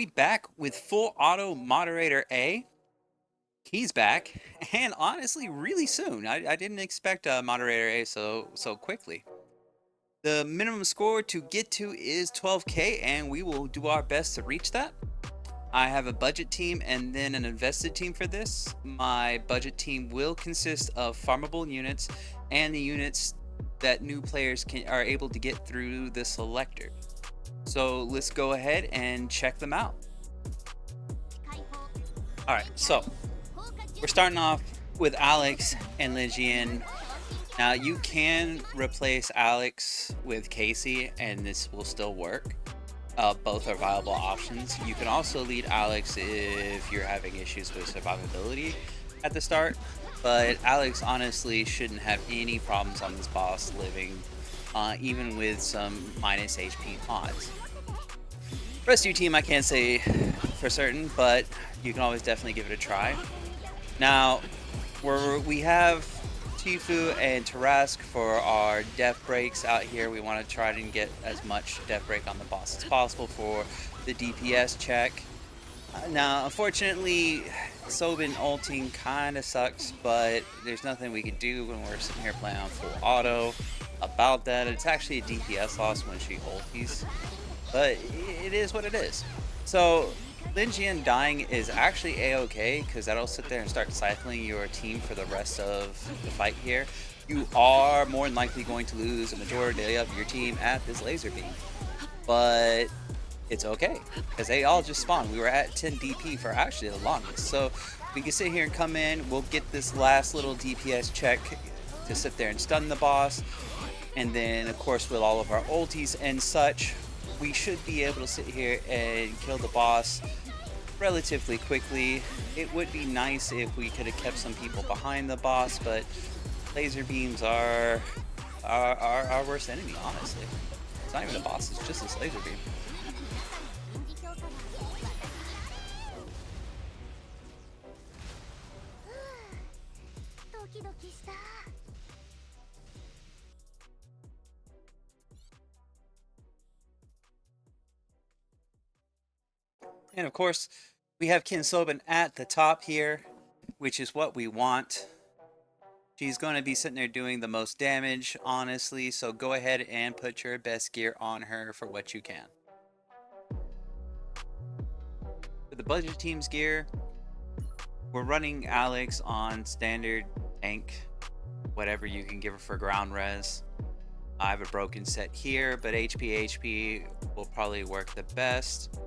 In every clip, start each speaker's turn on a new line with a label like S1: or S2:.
S1: We back with full auto moderator A. He's back, and honestly, really soon. I didn't expect moderator A so quickly. The minimum score to get to is 12K, and we will do our best to reach that. I have a budget team and then an invested team for this. My budget team will consist of farmable units and the units that new players are able to get through the selector. So let's go ahead and check them out. Alright, so we're starting off with Alex and Legion. Now you can replace Alex with Casey and this will still work. Both are viable options. You can also lead Alex if you're having issues with survivability at the start, but Alex honestly shouldn't have any problems on this boss living, even with some minus HP mods. Rest of your team I can't say for certain, but you can always definitely give it a try. Now, we have Tifu and Tarask for our death breaks out here. We want to try to get as much death break on the boss as possible for the DPS check. Now, unfortunately, Sobin ulting kind of sucks, but there's nothing we can do when we're sitting here playing on full auto about that. It's actually a DPS loss when she ulties, but it is what it is. So Lin Jian dying is actually a-okay because that'll sit there and start cycling your team for the rest of the fight here. You are more than likely going to lose a majority of your team at this laser beam, but it's okay because they all just spawned. We were at 10 DP for actually the longest, so we can sit here and come in. We'll get this last little DPS check to sit there and stun the boss, and then of course with all of our ultis and such, we should be able to sit here and kill the boss relatively quickly. It would be nice if we could have kept some people behind the boss, but laser beams are our worst enemy, honestly. It's not even a boss, it's just this laser beam. And of course, we have Kin Sobin at the top here, which is what we want. She's going to be sitting there doing the most damage, honestly, so go ahead and put your best gear on her for what you can. For the budget team's gear, we're running Alex on standard tank, whatever you can give her for ground res. I have a broken set here, but HP will probably work the best.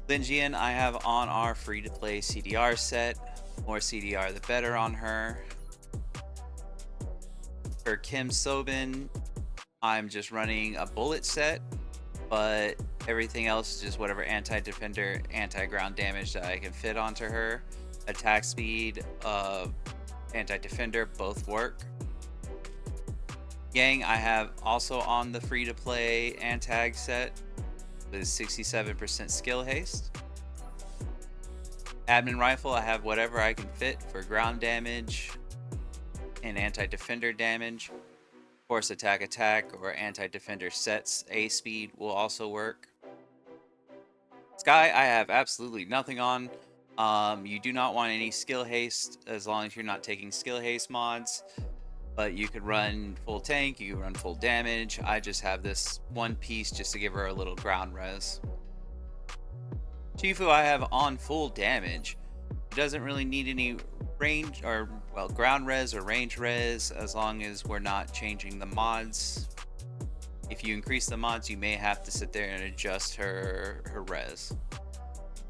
S1: Lin Jian I have on our free-to-play CDR set. More CDR the better on her. For Kim Sobin, I'm just running a bullet set, but everything else is just whatever anti-defender, anti-ground damage that I can fit onto her. Attack speed, anti-defender, both work. Yang I have also on the free-to-play antag set with 67% skill haste. Admin rifle I have whatever I can fit for ground damage and anti-defender damage. Of course attack or anti-defender sets A speed will also work. Sky I have absolutely nothing on. You do not want any skill haste as long as you're not taking skill haste mods, but you could run full tank, you can run full damage. I just have this one piece just to give her a little ground res. Tifu I have on full damage. It doesn't really need any range or, well, ground res or range res as long as we're not changing the mods. If you increase the mods, you may have to sit there and adjust her res.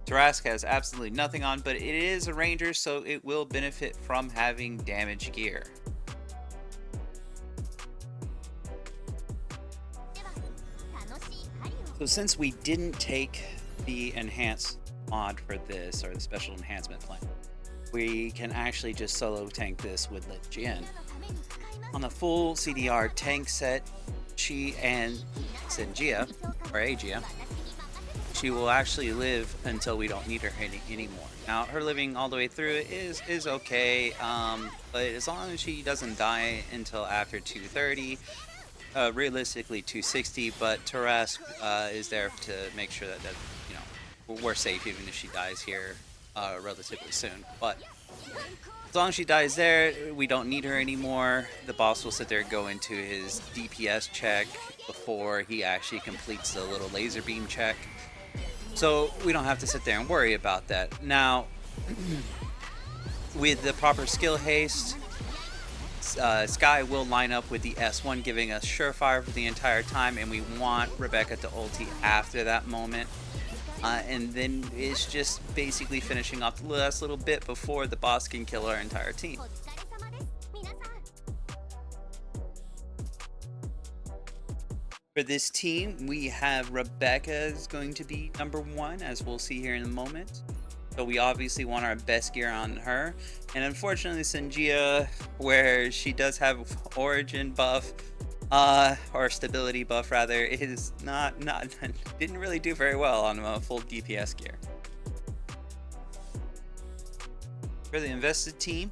S1: Tarask has absolutely nothing on, but it is a ranger, so it will benefit from having damage gear. So since we didn't take the enhanced mod for this, or the special enhancement plan, we can actually just solo tank this with Lin Jian. On the full CDR tank set, she and Senjia, or Agia, she will actually live until we don't need her anymore. Now, her living all the way through it is okay, but as long as she doesn't die until after 230, realistically 260, but Tarask is there to make sure that, you know, we're safe even if she dies here relatively soon. But as long as she dies there, we don't need her anymore. The boss will sit there and go into his DPS check before he actually completes the little laser beam check. So we don't have to sit there and worry about that. Now, with the proper skill haste, Skye will line up with the S1, giving us surefire for the entire time, and we want Rebecca to ulti after that moment. And then it's just basically finishing off the last little bit before the boss can kill our entire team. For this team, we have Rebecca is going to be number 1, as we'll see here in a moment. So we obviously want our best gear on her. And unfortunately, Sanjia, where she does have origin buff, or stability buff rather, is not didn't really do very well on a full DPS gear. For the invested team,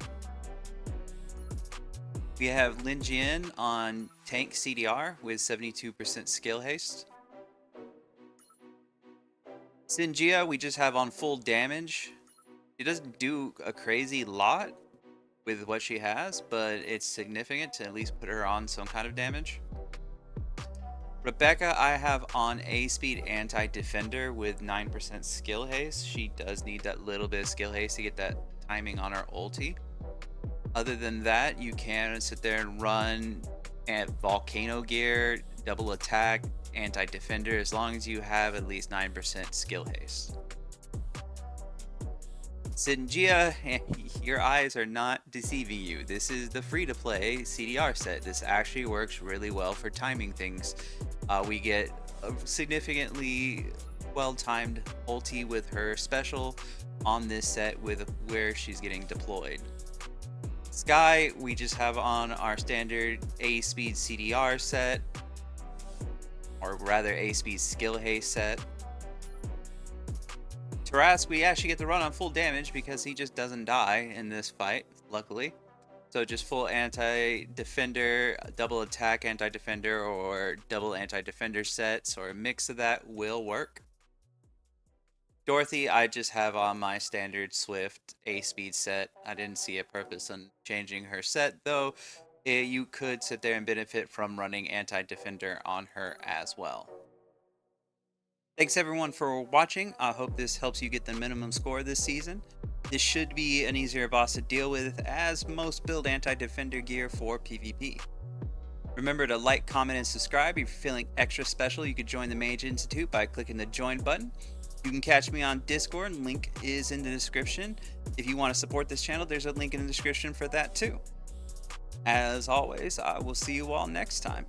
S1: we have Lin Jian on tank CDR with 72% skill haste. Sinjia we just have on full damage. She doesn't do a crazy lot with what she has, but it's significant to at least put her on some kind of damage. Rebecca I have on A speed anti-defender with 9% skill haste. She does need that little bit of skill haste to get that timing on her ulti. Other than that, you can sit there and run at volcano gear, double attack, anti-defender, as long as you have at least 9% skill haste. Sinjia, your eyes are not deceiving you. This is the free-to-play CDR set. This actually works really well for timing things. We get a significantly well-timed ulti with her special on this set with where she's getting deployed. Skye, we just have on our standard A speed CDR set, or rather A speed skill haste set. Tarask, we actually get to run on full damage because he just doesn't die in this fight, luckily. So just full anti-defender, double attack anti-defender, or double anti-defender sets, or a mix of that will work. Dorothy, I just have on my standard Swift A speed set. I didn't see a purpose in changing her set, though you could sit there and benefit from running anti-defender on her as well. Thanks everyone for watching. I hope this helps you get the minimum score this season. This should be an easier boss to deal with, as most build anti-defender gear for PvP. Remember to like, comment, and subscribe. If you're feeling extra special, you could join the Mage Institute by clicking the join button. You can catch me on Discord, link is in the description. If you want to support this channel, there's a link in the description for that too. As always, I will see you all next time.